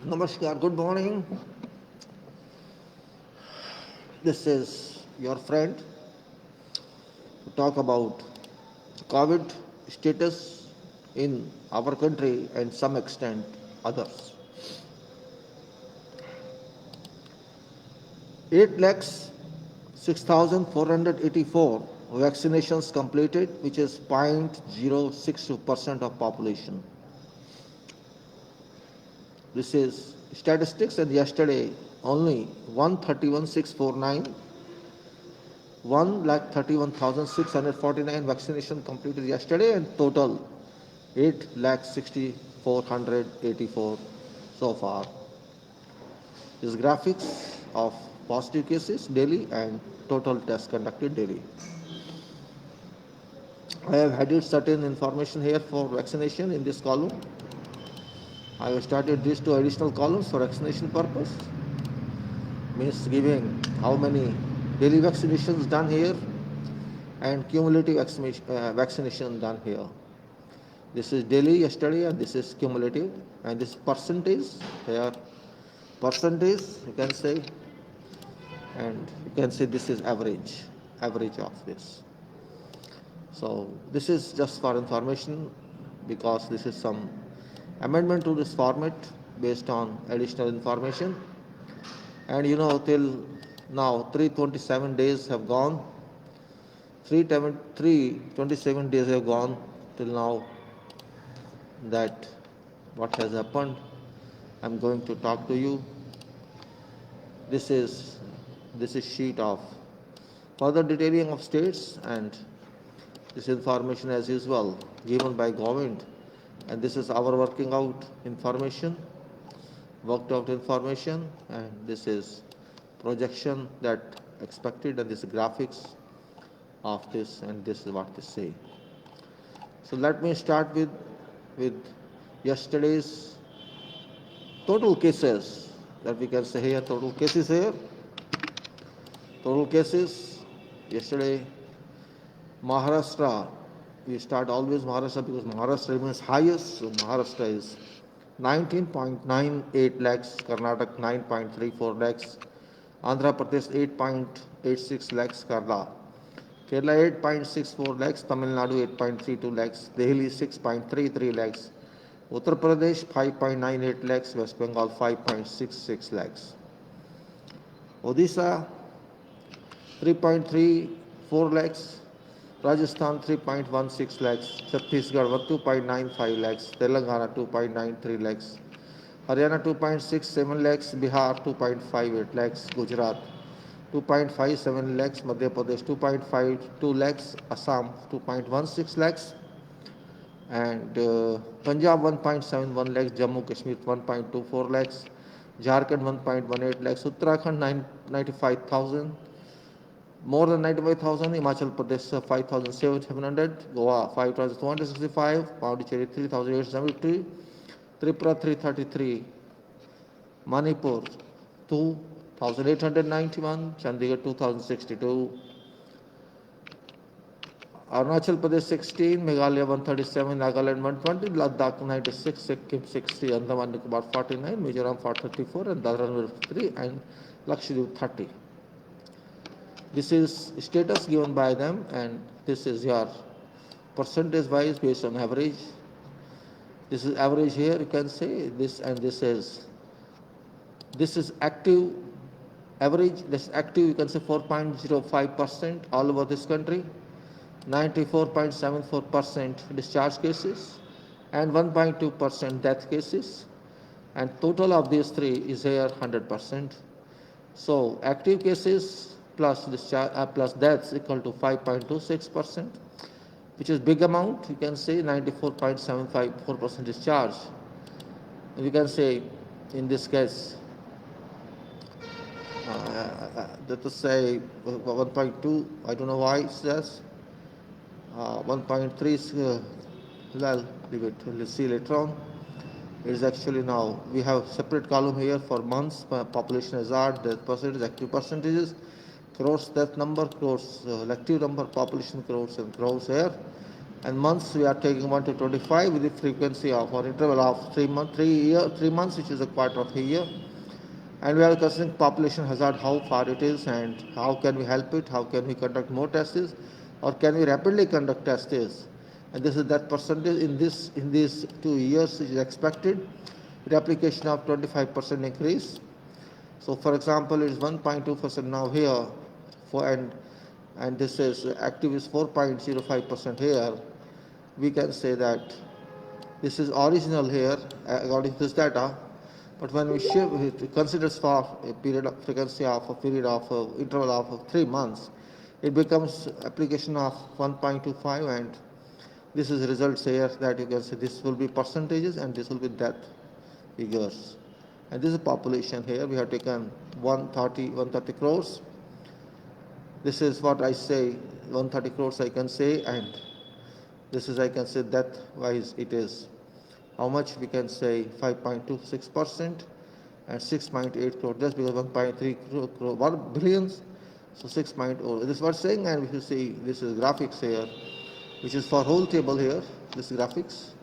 Namaskar, good morning. This is your friend to talk about COVID status in our country and some extent others. 8 lakhs 6,484 vaccinations completed, which is 0.062% of population. This is statistics, and yesterday only 131,649 1,31,649 vaccination completed yesterday, and total 8,64,84 so far. This graphics of positive cases daily and total tests conducted daily. I have added certain information here for vaccination in this column. I have started these two additional columns for vaccination purpose, means giving how many daily vaccinations done here and cumulative vaccination done here. This is daily yesterday and this is cumulative, and this percentage here, percentage you can say, and you can say this is average of this. So this is just for information, because this is some amendment to this format based on additional information. And till now 327 days have gone, 327 days have gone till now. That what has happened, I'm going to talk to you. This is sheet of further detailing of states, and this information as usual given by government, and this is our working out information, worked out information, and this is projection that expected, and this is graphics of this, and this is what they say. So let me start with yesterday's total cases, that we can say here, total cases here. Total cases yesterday, Maharashtra, we start always Maharashtra because Maharashtra remains highest. So Maharashtra is 19.98 lakhs, Karnataka 9.34 lakhs, Andhra Pradesh 8.86 lakhs, Kerala 8.64 lakhs, Tamil Nadu 8.32 lakhs, Delhi 6.33 lakhs, Uttar Pradesh 5.98 lakhs, West Bengal 5.66 lakhs, Odisha 3.34 lakhs, Rajasthan 3.16 lakhs, Chhattisgarh 2.95 lakhs, Telangana 2.93 lakhs, Haryana 2.67 lakhs, Bihar 2.58 lakhs, Gujarat 2.57 lakhs, Madhya Pradesh 2.52 lakhs, Assam 2.16 lakhs, and Punjab 1.71 lakhs, Jammu Kashmir 1.24 lakhs, Jharkhand 1.18 lakhs, Uttarakhand 95,000, more than 95,000, Himachal Pradesh 5,700, Goa 5,265, Pondicherry 3,870, Tripura 333, Manipur 2,891, Chandigarh 2,062, Arunachal Pradesh 16, Meghalaya 137, Nagaland 120, Ladakh 96, Sikkim 60, Andaman Nicobar 49, Mizoram 434, and Dadra and Nagar 3, and Lakshadweep 30. This is status given by them, and this is your percentage wise based on average. This is average here, you can say this, and this is active average. This active, you can say 4.05% all over this country, 94.74% discharge cases, and 1.2% death cases, and total of these three is here 100%. So active cases plus plus deaths equal to 5.26%, which is big amount. You can say 94.754% discharge. You can say in this case, let us say 1.2. I don't know why it says 1.3 is well, leave it. Let's see later on. It is actually now we have separate column here for months, population hazard, death percentage, active percentages, crores death number, crores active number, population crores, and crores here. and months we are taking 1 to 25 with the frequency of or interval of 3 months, which is a quarter of a year. And we are considering population hazard, how far it is and how can we help it, how can we conduct more tests, or can we rapidly conduct tests. And this is that percentage in these 2 years is expected with application of 25% increase. So for example, it is 1.2% now here, and this is active is 4.05% here. We can say that this is original here according to this data, but when we shift, it considers for a period of frequency of a period of interval of 3 months, it becomes application of 1.25, and this is results here that you can say this will be percentages and this will be death figures. And this is population here. We have taken 130 crores. This is what I say, 130 crores I can say, and this is I can say death wise it is. How much we can say 5.26% and 6.8 crore, just because 1.3 crore, 1 billions, so 6.0. This is what saying, and if you see this is graphics here, which is for whole table here, this graphics,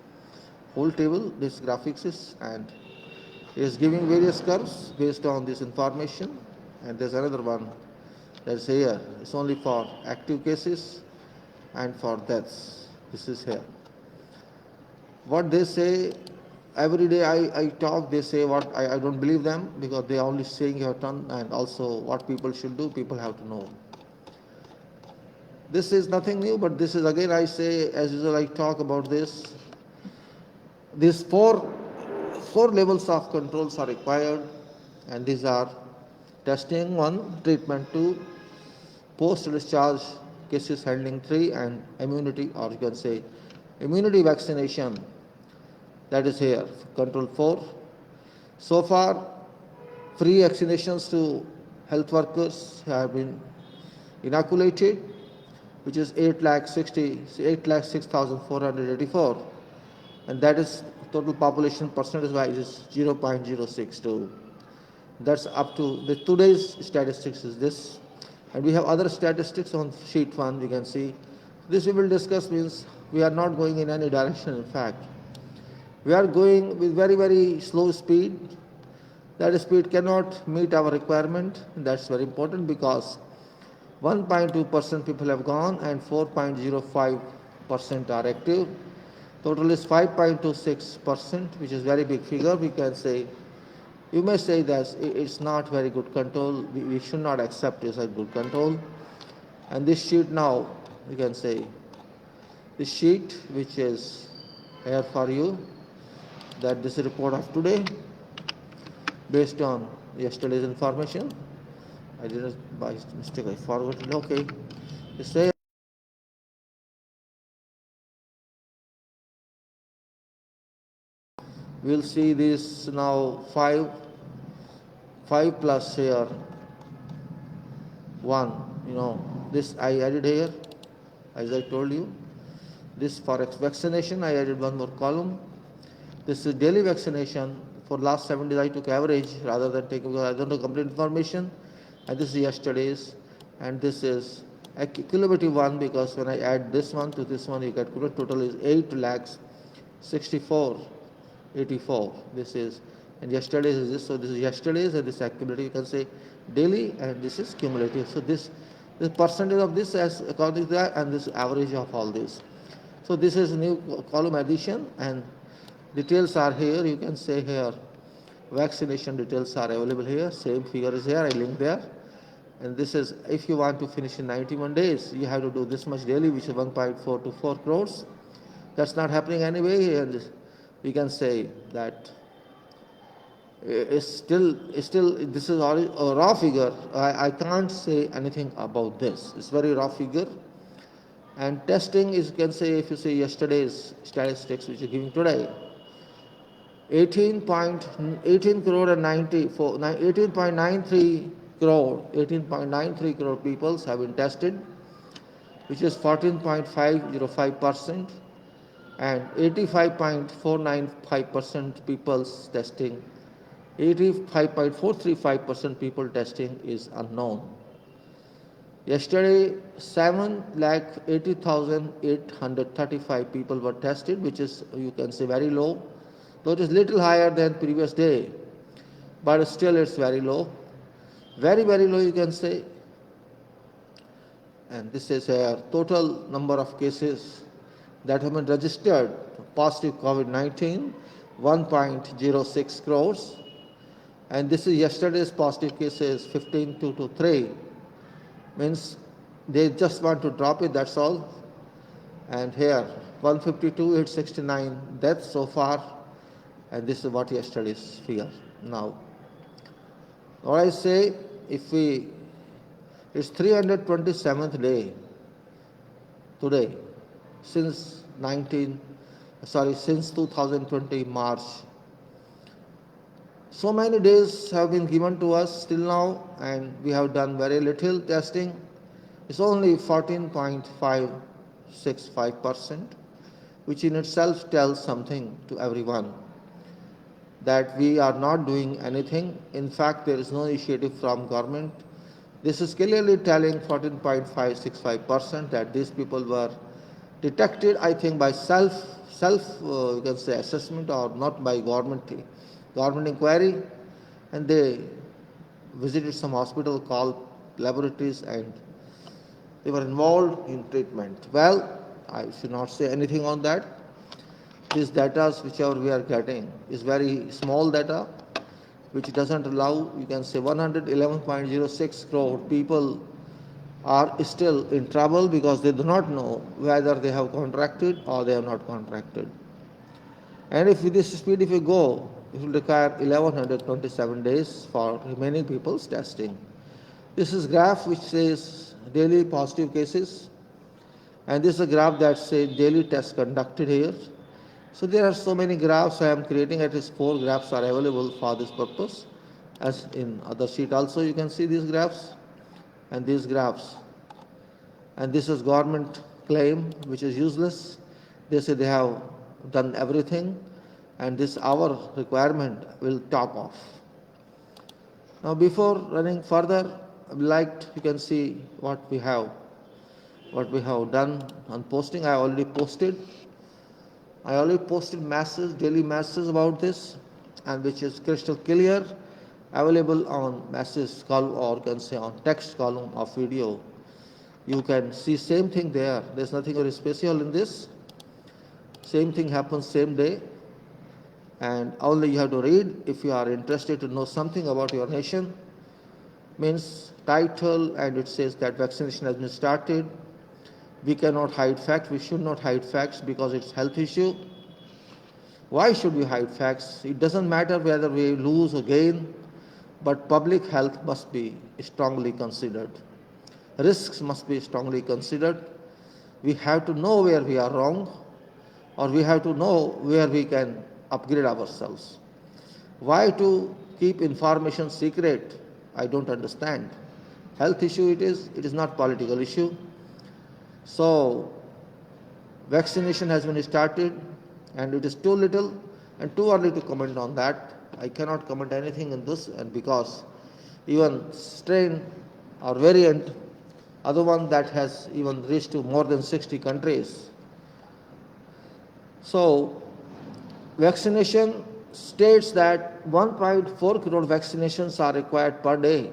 whole table, this graphics is, and is giving various curves based on this information. And there's another one that's here, it's only for active cases and for deaths. This is here. What they say, every day I talk, they say what I don't believe them, because they are only saying your turn, and also what people should do, people have to know. This is nothing new, but this is again I say, as usual I talk about this. These four levels of controls are required, and these are testing 1, treatment 2, post-discharge cases handling 3, and immunity, or you can say immunity vaccination, that is here, control 4. So far, free vaccinations to health workers have been inoculated, which is 8,06,484, and that is total population percentage wise is 0.062. That's up to the today's statistics is this, and we have other statistics on sheet 1. You can see this we will discuss, means we are not going in any direction. In fact, we are going with very, very slow speed. That speed cannot meet our requirement. That's very important, because 1.2% people have gone and 4.05% are active. Total is 5.26%, which is very big figure. We can say, you may say that it's not very good control. We should not accept it as a good control. And this sheet now, you can say, this sheet which is here for you, that this report of today based on yesterday's information. I didn't by mistake, I forgot it. Okay, it's there. We'll see this now 5 plus here 1, this I added here, as I told you. This for vaccination I added one more column. This is daily vaccination. For last 7 days I took average rather than taking, because I don't know complete information. And this is yesterday's, and this is a cumulative one, because when I add this one to this one, you get total is 8,64,84. This is, and yesterday's is this. So this is yesterday's, and this accumulative. You can say daily, and this is cumulative. So this percentage of this as according to that, and this average of all this. So this is new column addition, and details are here. You can say here vaccination details are available here. Same figure is here. I link there. And this is, if you want to finish in 91 days, you have to do this much daily, which is 1.424 crores. That's not happening anyway. And we can say that it's still this is a raw figure. I can't say anything about this. It's very raw figure. And testing is, you can say, if you see yesterday's statistics which are giving today, 18.93 crore people have been tested, which is 14.505%, and 85.495% people's testing, 85.435% people testing is unknown. Yesterday, 7,80,835 people were tested, which is, you can say, very low. Though it is little higher than previous day, but still it's very low. Very, very low, you can say. And this is a total number of cases that have been registered positive COVID-19, 1.06 crores. And this is yesterday's positive cases, 15,223. Means they just want to drop it, that's all. And here, 152,869 deaths so far. And this is what yesterday's figure. Now, what I say, it's 327th day today since 2020 March. So many days have been given to us till now, and we have done very little testing. It's only 14.565%, which in itself tells something to everyone, that we are not doing anything. In fact, there is no initiative from government. This is clearly telling 14.565% that these people were detected, I think, by self you can say assessment, or not by government inquiry, and they visited some hospital called laboratories, and they were involved in treatment. Well, I should not say anything on that. These data, whichever we are getting, is very small data, which doesn't allow, you can say, 111.06 crore people are still in trouble because they do not know whether they have contracted or they have not contracted. And if with this speed, if we go, it will require 1127 days for remaining people's testing. This is graph which says daily positive cases, and this is a graph that says daily tests conducted here. So there are so many graphs I am creating. At least 4 graphs are available for this purpose. As in other sheet also, you can see these graphs and these graphs. And this is government claim, which is useless. They say they have done everything, and this our requirement will top off. Now, before running further, I would like you can see what we have done on posting. I already posted daily messages about this, and which is crystal clear, available on message column, or you can say on text column of video. You can see same thing there. There's nothing very special in this. Same thing happens same day, and only you have to read if you are interested to know something about your nation. Means title, and it says that vaccination has been started. We cannot hide facts. We should not hide facts because it's health issue. Why should we hide facts? It doesn't matter whether we lose or gain, but public health must be strongly considered. Risks must be strongly considered. We have to know where we are wrong, or we have to know where we can upgrade ourselves. Why to keep information secret? I don't understand. Health issue it is not political issue. So, vaccination has been started, and it is too little and too early to comment on that. I cannot comment anything in this, and because even strain or variant, other one that has even reached to more than 60 countries. So, vaccination states that 1.4 crore vaccinations are required per day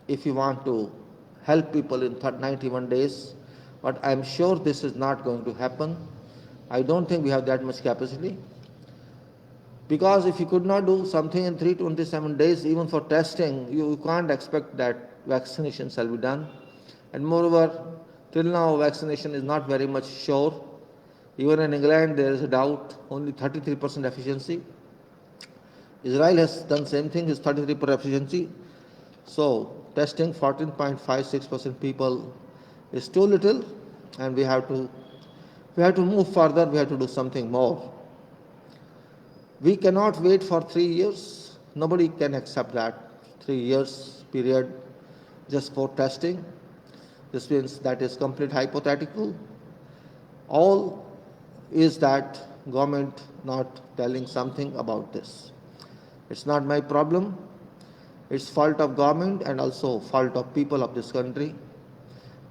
if you want to help people in 91 days. But I am sure this is not going to happen. I don't think we have that much capacity. Because if you could not do something in 327 days, even for testing, you can't expect that vaccination shall be done. And moreover, till now vaccination is not very much sure. Even in England there is a doubt, only 33% efficiency. Israel has done same thing, is 33% efficiency. So testing 14.56% people is too little, and we have to move further. We have to do something more. We cannot wait for 3 years. Nobody can accept that 3 years period just for testing. This means that is complete hypothetical. All is that government not telling something about this. It's not my problem. It's fault of government and also fault of people of this country.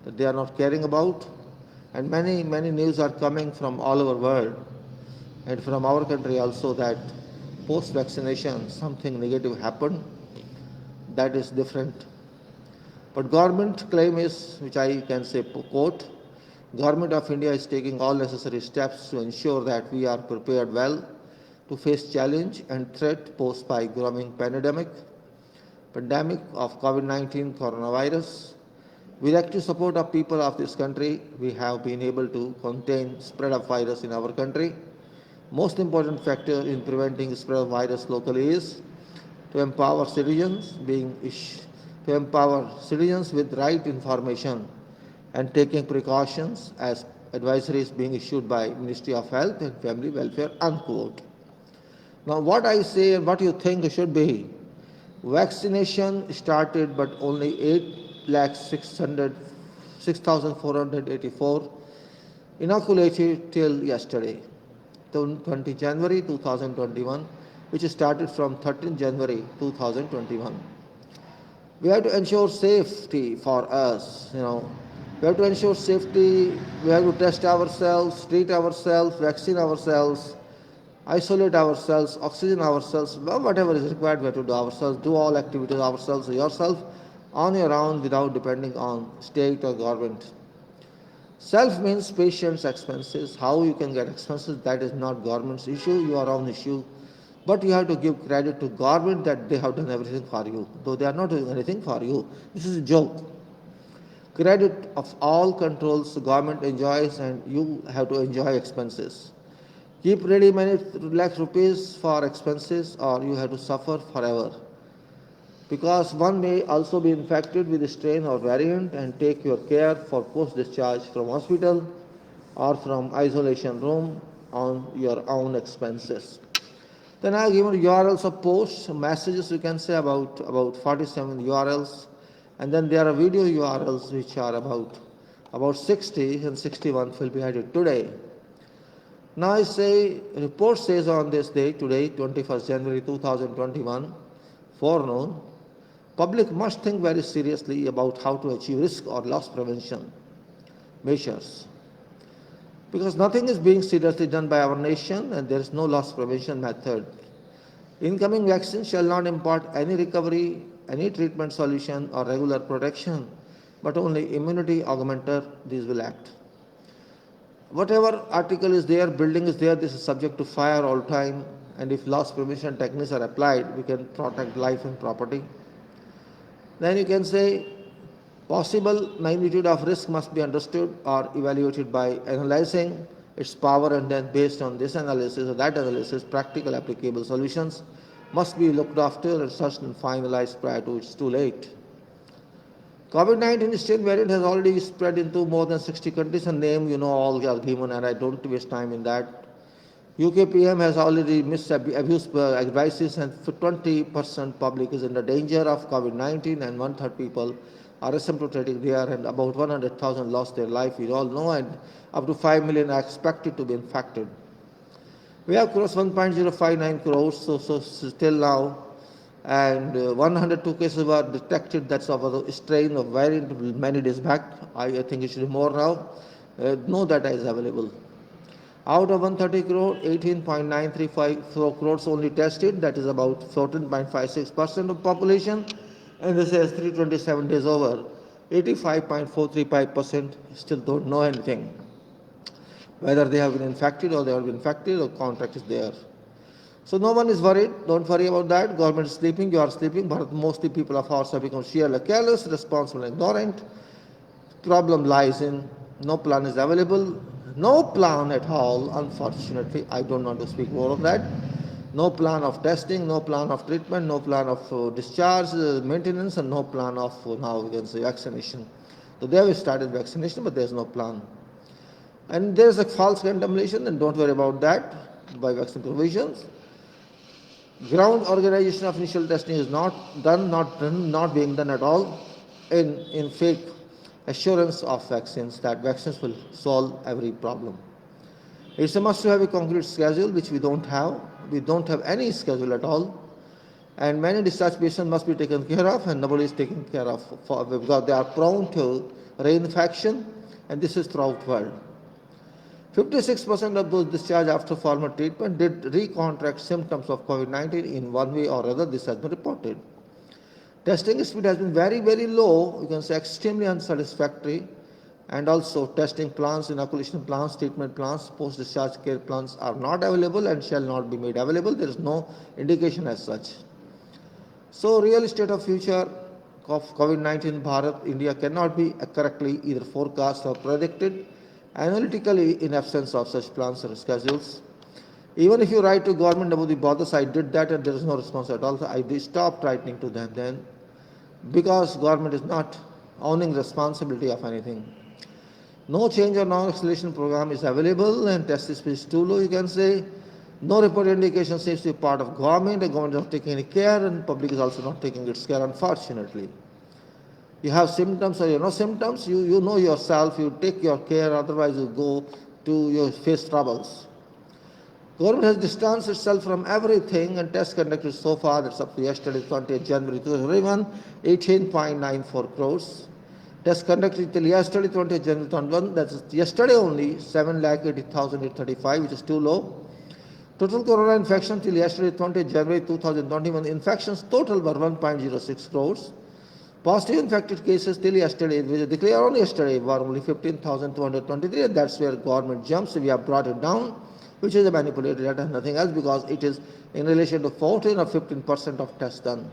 that they are not caring about. And many news are coming from all over the world and from our country also that post-vaccination something negative happened. That is different. But government claim is, which I can say quote, Government of India is taking all necessary steps to ensure that we are prepared well to face challenge and threat posed by growing pandemic of COVID-19 coronavirus. With active support of people of this country, we have been able to contain spread of virus in our country. Most important factor in preventing spread of virus locally is to empower citizens with right information and taking precautions as advisories being issued by Ministry of Health and Family Welfare, unquote. Now what I say and what you think should be, vaccination started but only 8,6,484 inoculated till yesterday, 20 January 2021, which started from 13 January 2021. We have to ensure safety for us, We have to ensure safety, we have to test ourselves, treat ourselves, vaccine ourselves, isolate ourselves, oxygen ourselves, whatever is required we have to do ourselves, do all activities ourselves, yourself, on your own without depending on state or government. Self means patient's expenses. How you can get expenses, that is not government's issue, your own issue. But you have to give credit to government that they have done everything for you, though they are not doing anything for you. This is a joke. Credit of all controls the government enjoys and you have to enjoy expenses. Keep ready many lakh rupees for expenses or you have to suffer forever. Because one may also be infected with a strain or variant and take your care for post-discharge from hospital or from isolation room on your own expenses. Then I have given URLs of posts, messages you can say about 47 URLs. And then there are video URLs which are about 60 and 61 will be added today. Now I say, report says on this day, today, 21st January 2021, forenoon, public must think very seriously about how to achieve risk or loss prevention measures. Because nothing is being seriously done by our nation and there is no loss prevention method. Incoming vaccine shall not impart any recovery, any treatment solution or regular protection, but only immunity augmenter, these will act. Whatever article is there, building is there, this is subject to fire all time, and if loss prevention techniques are applied, we can protect life and property. Then you can say, possible magnitude of risk must be understood or evaluated by analyzing its power, and then based on this analysis or that analysis, practical applicable solutions must be looked after, researched and finalized prior to it's too late. COVID-19 strain variant has already spread into more than 60 countries, and name all are given, and I don't waste time in that. UK PM has already abused advices, and 20% public is in the danger of COVID-19, and 1/3 people are asymptomatic there, and about 100,000 lost their life, we all know, and up to 5 million are expected to be infected. We have crossed 1.059 crores, so still now, and 102 cases were detected, that's of a strain of variant many days back. I think it should be more now. No data is available. Out of 130 crore, 18.935 crores only tested, that is about 14.56% of population, and this is 327 days over. 85.435% still don't know anything, whether they have been infected or contact is there. So no one is worried, don't worry about that. Government is sleeping, you are sleeping, but mostly people of ours have become sheerly careless, responsible, ignorant. Problem lies in no plan is available, no plan at all, unfortunately. I don't want to speak more of that. No plan of testing, no plan of treatment, no plan of discharge, maintenance, and no plan of now we can say vaccination. So they have started vaccination, but there is no plan. And there is a false contamination, and don't worry about that by vaccine provisions. Ground organization of initial testing is not being done at all in fake assurance of vaccines that vaccines will solve every problem. It's a must to have a concrete schedule, which we don't have. We don't have any schedule at all. And many discharged patients must be taken care of, and nobody is taken care of because they are prone to reinfection, and this is throughout world. 56% of those discharged after formal treatment did recontract symptoms of COVID-19 in one way or other. This has been reported. Testing speed has been very, very low, you can say extremely unsatisfactory, and also testing plans, inoculation plans, treatment plans, post-discharge care plans are not available and shall not be made available. There is no indication as such. So, real state of future of COVID-19 in Bharat, India cannot be correctly either forecast or predicted analytically in absence of such plans or schedules. Even if you write to government, nobody bothers. I did that and there is no response at all. So I stopped writing to them then because government is not owning responsibility of anything. No change or non-acceleration program is available and test speed is too low, you can say. No report indication seems to be part of government. The government is not taking any care and public is also not taking its care, unfortunately. You have symptoms or you have no symptoms, you know yourself, you take your care, otherwise you go to your face troubles. Government has distanced itself from everything and tests conducted so far, that's up to yesterday, 20th January 2021, 18.94 crores. Tests conducted till yesterday, 20th January 2021, that's yesterday only, 7,80,835, which is too low. Total corona infection till yesterday, 20th January 2021, infections total were 1.06 crores. Positive infected cases till yesterday, which declared on yesterday, were only 15,223, and that's where government jumps. We have brought it down, which is a manipulated data, nothing else, because it is in relation to 14 or 15% of tests done.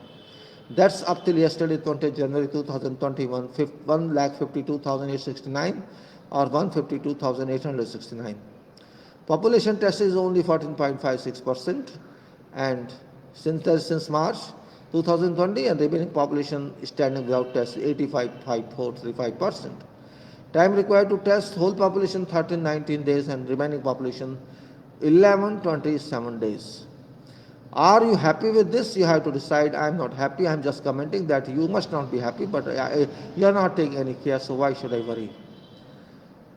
That's up till yesterday, 20th January 2021, 1,52,869 or 152,869. Population test is only 14.56%, and since March 2020, and remaining population standing without test 85.435%. Time required to test whole population 13-19 days and remaining population 11-27 days. Are you happy with this? You have to decide. I am not happy. I am just commenting that you must not be happy, but you are not taking any care, so why should I worry?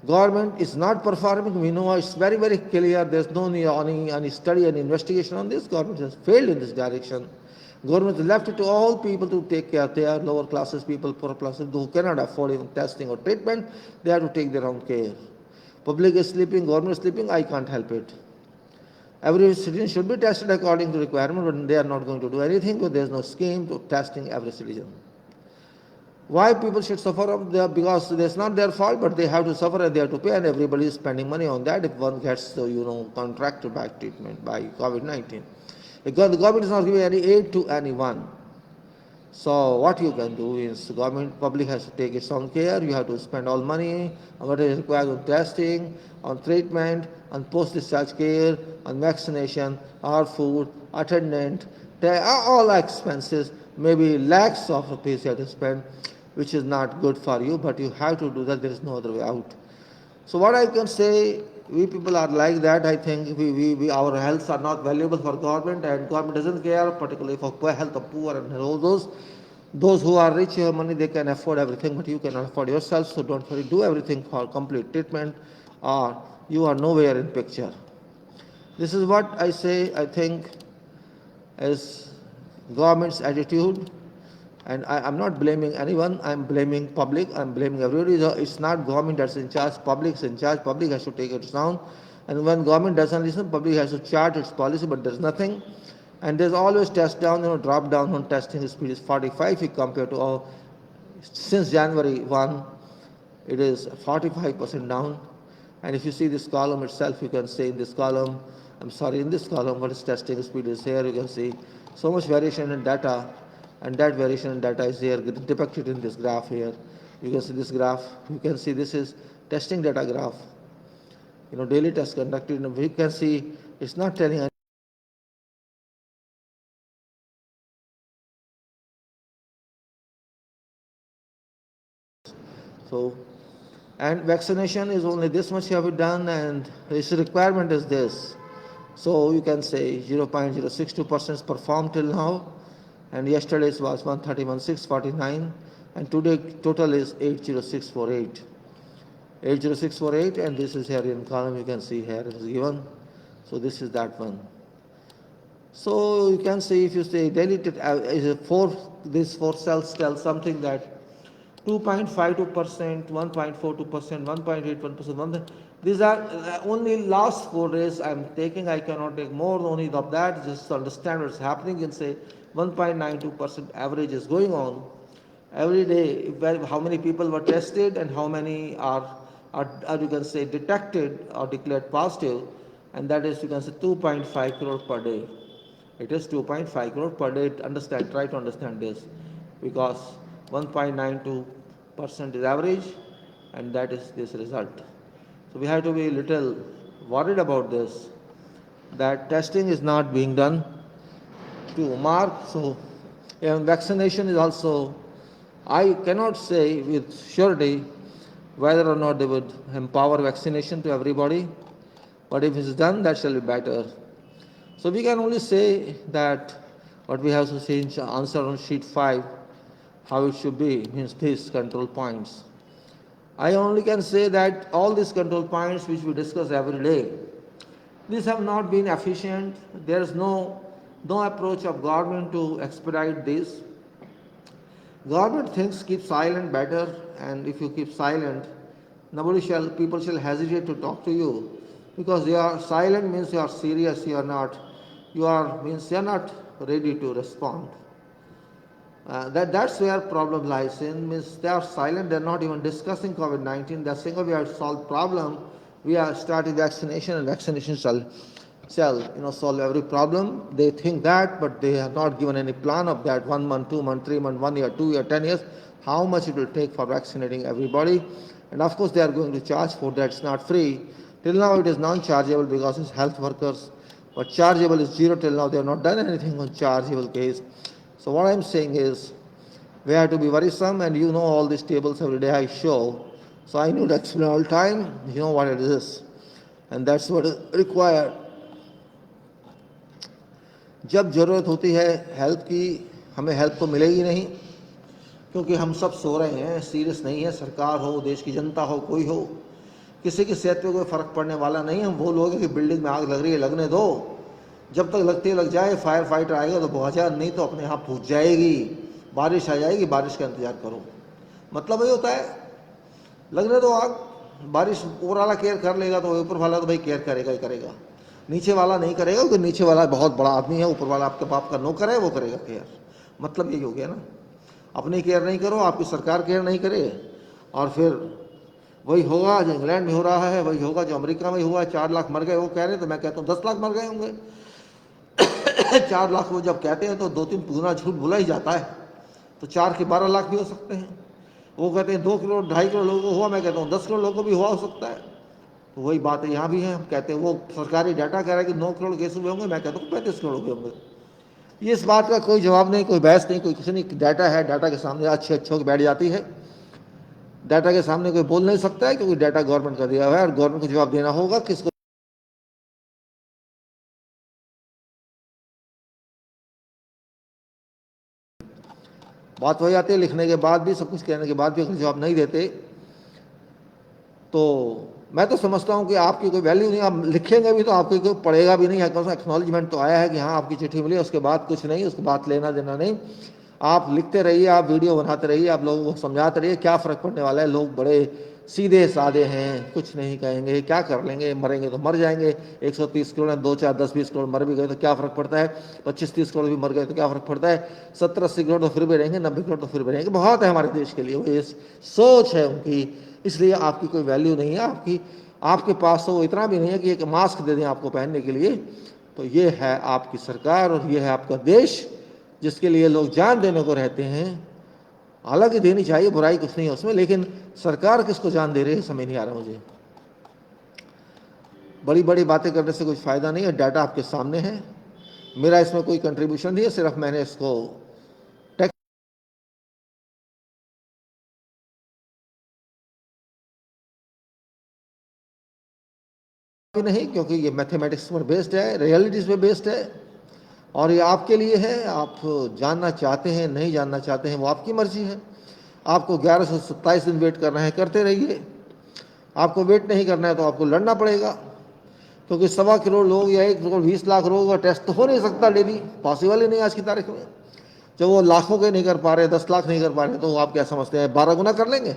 Government is not performing. We know it's very, very clear. There is no any study and investigation on this. Government has failed in this direction. Government has left it to all people to take care. They are lower classes people, poor classes who cannot afford even testing or treatment. They have to take their own care. Public is sleeping, government is sleeping. I can't help it. Every citizen should be tested according to requirement, but they are not going to do anything because there is no scheme to testing every citizen. Why people should suffer? Because it's not their fault, but they have to suffer and they have to pay, and everybody is spending money on that if one gets, contracted by treatment by COVID-19. Because the government is not giving any aid to anyone. So what you can do is the public has to take its own care. You have to spend all money on what is required on testing, on treatment, on post-discharge care, on vaccination, or food, attendant, all expenses, maybe lakhs of rupees you have to spend, which is not good for you, but you have to do that. There is no other way out. So what I can say, we people are like that. I think our healths are not valuable for government, and government doesn't care, particularly for health of poor and all those. Those who are rich, have money, they can afford everything, but you cannot afford yourself. So don't worry, do everything for complete treatment, or you are nowhere in picture. This is what I say. I think is government's attitude. And I'm not blaming anyone, I'm blaming public, I'm blaming everybody. It's not government that's in charge, public's in charge, public has to take it down. And when government doesn't listen, public has to chart its policy, but there's nothing. And there's always test down, drop down on testing speed is 45 if you compare to since January 1, it is 45% down. And if you see this column itself, you can say in this column, in this column, what is testing speed is here, you can see so much variation in data. And that variation in data is here depicted in this graph here. You can see this graph. You can see this is testing data graph. Daily tests conducted. We can see it's not telling any. So, and vaccination is only this much you have done, and its requirement is this. So you can say 0.062% performed till now. And yesterday's was 131,649, and today total is 80648. 80648, and this is here in column, you can see here it is given. So this is that one. So you can say, if you say diluted, these four cells tell something that 2.52%, 1.42%, 1.81%, these are only last 4 days I'm taking. I cannot take more only of that, just to understand what's happening, and say 1.92% average is going on every day. How many people were tested and how many are you can say detected or declared positive, and that is, you can say, 2.5 crore per day. It is 2.5 crore per day. Try to understand this, because 1.92% is average, and that is this result. So we have to be a little worried about this, that testing is not being done to mark. So vaccination is also, I cannot say with surety whether or not they would empower vaccination to everybody, but if it's done, that shall be better. So we can only say that what we have to say in answer on sheet 5, how it should be, means these control points. I only can say that all these control points which we discuss every day, these have not been efficient. There is no approach of government to expedite this. Government thinks keep silent better, and if you keep silent, people shall hesitate to talk to you, because you are silent means you are serious. You are not ready to respond. That's where problem lies in. Means they are silent. They are not even discussing COVID-19. They are saying, "Oh, we have solved problem. We are starting vaccination, and vaccination shall solve every problem." They think that, but they have not given any plan of that. 1 month, 2 months, 3 months, 1 year, 2 year, 10 years. How much it will take for vaccinating everybody? And of course, they are going to charge for that. It's not free. Till now, it is non-chargeable because it's health workers. But chargeable is zero till now. They have not done anything on chargeable case. So what I'm saying is, we have to be worrisome, and all these tables every day I show. So I need to explain all the time. You know what it is, and that's what is required. जब ज़रूरत होती है help की, हमें help तो मिलेगी नहीं, क्योंकि हम सब सो रहे हैं, सीरियस नहीं है। सरकार हो, देश की जनता हो, कोई हो, किसी की सेहत पे कोई फ़र्क पड़ने वाला नहीं है। हम वो लोग हैं कि बिल्डिंग में आग लग रही है, लगने दो, जब तक लगती लग जाए, फायर फाइटर आएगा तो बुझा जाए, नहीं तो अपने आप बुझ जाएगी। बारिश आ जाएगी, बारिश का इंतजार करो। मतलब ये होता है, लगने दो आग, बारिश ऊपर वाला केयर कर लेगा तो ऊपर वाला तो भाई केयर करेगा ही करेगा, नीचे वाला नहीं करेगा, क्योंकि नीचे वाला बहुत बड़ा आदमी है, ऊपर वाला आपके बाप का नौकर है, वो करेगा केयर। मतलब यही हो गया ना, अपनी केयर नहीं करो, आपकी सरकार केयर नहीं करे, और फिर वही होगा जो इंग्लैंड में हो रहा है, वही होगा जो अमेरिका में हुआ। 4 लाख मर गए वो कह रहे हैं, तो मैं कहता हूँ 10 लाख मर गए होंगे। 4 लाख वो जब कहते हैं तो 2-3 गुना झूठ बोला ही जाता है, तो 4 के 12 लाख भी हो सकते हैं। वो कहते हैं 2 करोड़ 2.5 करोड़ लोगों को हुआ, मैं कहता हूँ 10 करोड़ लोगों को भी हुआ हो सकता है। तो वही बात है यहाँ भी है। हम कहते हैं, वो सरकारी डाटा कह रहा है कि 9 करोड़ केस हुए होंगे, मैं कहता हूँ 35 करोड़ हुए होंगे। ये इस बात का कोई जवाब नहीं, कोई बहस नहीं, कोई किसी नहीं। डाटा है, डाटा के सामने अच्छी होकर बैठ जाती है। डाटा के सामने कोई बोल नहीं सकता है, क्योंकि डाटा गवर्नमेंट का दिया हुआ है, और गवर्नमेंट को जवाब देना होगा किसको। बात हो जाती है, लिखने के बाद भी, सब कुछ कहने के बाद भी अगर जवाब नहीं देते, तो मैं तो समझता हूँ कि आपकी कोई वैल्यू नहीं। आप लिखेंगे भी तो आपको कोई पढ़ेगा भी नहीं है। कौन सा एक्नॉलेजमेंट तो आया है कि हाँ आपकी चिट्ठी मिली, उसके बाद कुछ नहीं, उसके बाद लेना देना नहीं। आप लिखते रहिए, आप वीडियो बनाते रहिए, आप लोगों को समझाते रहिए, क्या फ़र्क पड़ने वाला है। लोग बड़े सीधे साधे हैं, कुछ नहीं कहेंगे, क्या कर लेंगे, मरेंगे तो मर जाएंगे। 130 करोड़ 2, 4, 10, 20 करोड़ मर भी गए तो क्या फ़र्क पड़ता है। 25-30 करोड़ भी मर गए तो क्या फ़र्क पड़ता है। 70-80 करोड़ तो फिर भी रहेंगे, 90 करोड़ तो फिर भी रहेंगे। बहुत है हमारे देश के लिए, वो ये सोच है उनकी। इसलिए आपकी कोई वैल्यू नहीं है। आपके पास तो इतना भी नहीं है कि एक मास्क दे दें आपको पहनने के लिए। तो ये है आपकी सरकार और ये है आपका देश, जिसके लिए लोग जान देने को रहते हैं। हालांकि देनी चाहिए, बुराई कुछ नहीं है उसमें, लेकिन सरकार किसको जान दे रही है समझ नहीं आ रहा मुझे। बड़ी बड़ी बातें करने से कुछ फ़ायदा नहीं है। डाटा आपके सामने है, मेरा इसमें कोई कंट्रीब्यूशन नहीं है, सिर्फ मैंने इसको नहीं, क्योंकि ये मैथमेटिक्स पर बेस्ड है, रियलिटीज़ पे बेस्ड है, और ये आपके लिए है। आप जानना चाहते हैं, नहीं जानना चाहते हैं, वो आपकी मर्जी है। आपको 1127 दिन वेट करना है, करते रहिए। आपको वेट नहीं करना है तो आपको लड़ना पड़ेगा, क्योंकि 1.25 करोड़ लोग या 1 करोड़ 20 लाख लोगों का टेस्ट तो हो नहीं सकता डेली, पॉसिबल ही नहीं आज की तारीख में। जब वो लाखों के नहीं कर पा रहे, 10 लाख नहीं कर पा रहे, तो आप क्या समझते हैं 12 गुना कर लेंगे?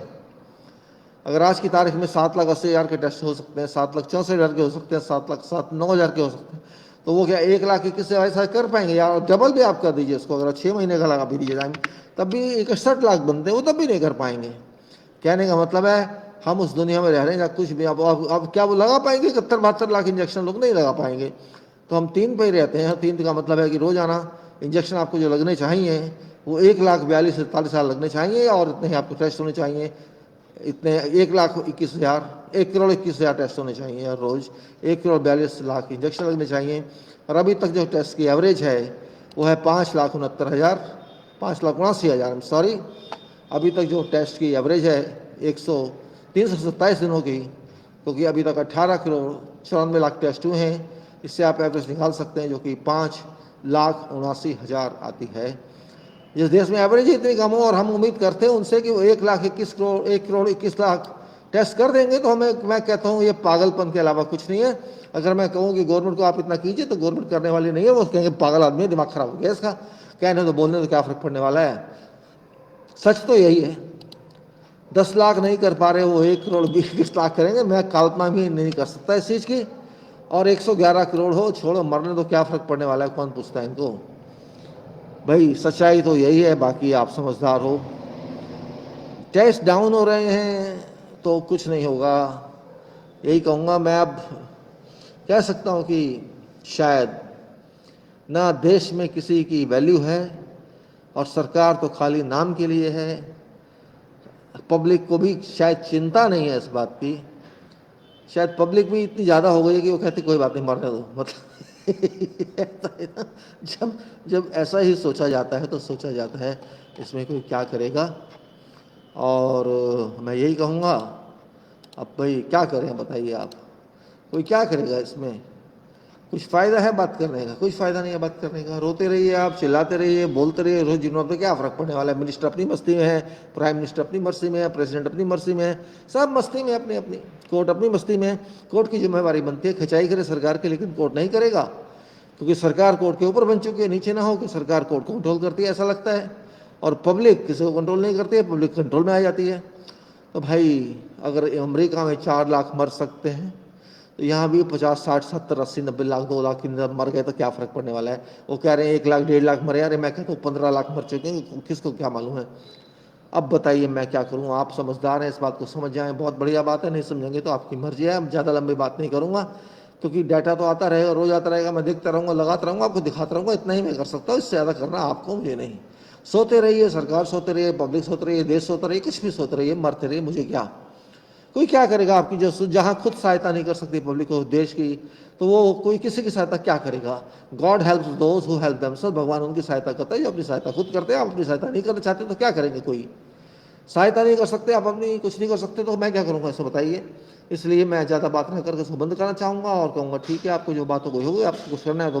अगर आज की तारीख में 7,80,000 के टेस्ट हो सकते हैं, 7,64,000 के हो सकते हैं, 7,09,000 के हो सकते हैं, तो वो क्या 1,00,000 से ऐसा कर पाएंगे? यार डबल भी आप कर दीजिए उसको, अगर 6 महीने का लगा भी दीजिए टाइम, तब भी 61 लाख बनते हैं, वो तब भी नहीं कर पाएंगे। कहने का मतलब है हम उस दुनिया में रह रहे हैं या कुछ भी। अब क्या वो लगा पाएंगे? 71-72 लाख इंजेक्शन लोग नहीं लगा पाएंगे। तो हम 3 पे ही रहते हैं। 3 का मतलब है कि रोजाना इंजेक्शन आपको जो लगने चाहिए वो 1,42,43,000 लगने चाहिए, और इतने ही आपको टेस्ट होने चाहिए। इतने 1,21,000, 1,21,000 टेस्ट होने चाहिए हर रोज, 1,42,00,000 इंजेक्शन लगने चाहिए। और अभी तक जो टेस्ट की एवरेज है वो है 5,69,000, 5,79,000 सॉरी। अभी तक जो टेस्ट की एवरेज है 327 दिनों की, क्योंकि अभी तक 18,94,00,000 टेस्ट हुए हैं। इससे आप एवरेज निकाल सकते हैं, जो कि 5,79,000 आती है। जिस देश में एवरेज इतनी कम हो और हम उम्मीद करते हैं उनसे कि वो 1,21,00,000 टेस्ट कर देंगे, तो मैं कहता हूँ ये पागलपन के अलावा कुछ नहीं है। अगर मैं कहूँ कि गवर्नमेंट को आप इतना कीजिए, तो गवर्नमेंट करने वाली नहीं है, वो कहेंगे पागल आदमी है, दिमाग खराब हो गया इसका, कहने तो बोलने तो क्या फर्क पड़ने वाला है। सच तो यही है, 10 लाख नहीं कर पा रहे, वो 1,20,00,000 करेंगे। मैं कल्पना भी नहीं कर सकता इस चीज़ की। और 111 करोड़ हो, छोड़ो मरने, तो क्या फर्क पड़ने वाला है, कौन पूछता है इनको। भाई सच्चाई तो यही है, बाकी आप समझदार हो। टेस्ट डाउन हो रहे हैं तो कुछ नहीं होगा, यही कहूँगा मैं। अब कह सकता हूँ कि शायद ना देश में किसी की वैल्यू है, और सरकार तो खाली नाम के लिए है। पब्लिक को भी शायद चिंता नहीं है इस बात की। शायद पब्लिक भी इतनी ज़्यादा हो गई है कि वो कहती कोई बात नहीं, मरने दो। मतलब जब ऐसा ही सोचा जाता है तो सोचा जाता है इसमें कोई क्या करेगा। और मैं यही कहूँगा, अब भाई क्या करें बताइए आप, कोई क्या करेगा इसमें? कुछ फ़ायदा है बात करने का? कुछ फ़ायदा नहीं है बात करने का। रोते रहिए आप, चिल्लाते रहिए, बोलते रहिए, रोज जीवन पे क्या फ़र्क पड़ने वाला है? मिनिस्टर अपनी मस्ती में है, प्राइम मिनिस्टर अपनी मस्ती में है, प्रेसिडेंट अपनी मस्ती में है, सब मस्ती में अपनी अपनी, कोर्ट अपनी मस्ती में है। कोर्ट की जिम्मेवारी बनती है खिंचाई करे सरकार की, लेकिन कोर्ट नहीं करेगा, क्योंकि सरकार कोर्ट के ऊपर बन चुकी है, नीचे ना हो कि सरकार कोर्ट को कंट्रोल करती है ऐसा लगता है, और पब्लिक किसी को कंट्रोल नहीं करती है, पब्लिक कंट्रोल में आ जाती है। तो भाई अगर अमेरिका में 4 लाख मर सकते हैं, तो यहाँ भी 50, 60, 70, 80, 90 लाख, 2 लाख के अंदर मर गए तो क्या फ़र्क पड़ने वाला है? वो कह रहे हैं 1 लाख 1.5 लाख मरे, अरे मैं कहता हूँ 15 लाख मर चुके हैं, किसको क्या मालूम है? अब बताइए मैं क्या करूँ? आप समझदार हैं, इस बात को समझ जाएं, बहुत बढ़िया बात है। नहीं समझेंगे तो आपकी मर्जी है। अब ज़्यादा लंबी बात नहीं करूँगा, क्योंकि डाटा तो आता रहेगा, रोज आता रहेगा, मैं देखता रहूँगा, लगाता रहूँगा, आपको दिखाता रहूँगा। इतना ही मैं कर सकता हूँ, इससे ज़्यादा करना आपको, मुझे नहीं। सोते रहिए, सरकार सोते रहिए, पब्लिक सोते रहिए, देश सोते रहिए, कुछ भी सोते रहिए, मरते रहिए, मुझे क्या। कोई क्या करेगा आपकी? जो जहाँ खुद सहायता नहीं कर सकती पब्लिक को, देश की, तो वो कोई किसी की सहायता क्या करेगा? God helps those who help themselves, भगवान उनकी सहायता करता है जो अपनी सहायता खुद करते हैं। आप अपनी सहायता नहीं करना चाहते तो क्या करेंगे? कोई सहायता नहीं कर सकते, आप अपनी कुछ नहीं कर सकते, तो मैं क्या करूँगा ऐसा बताइए। इसलिए मैं ज़्यादा बात नहीं करके इसको बंद करना चाहूँगा और कहूँगा ठीक है, आपको जो बात हो गई होगी, आपको कुछ करना है तो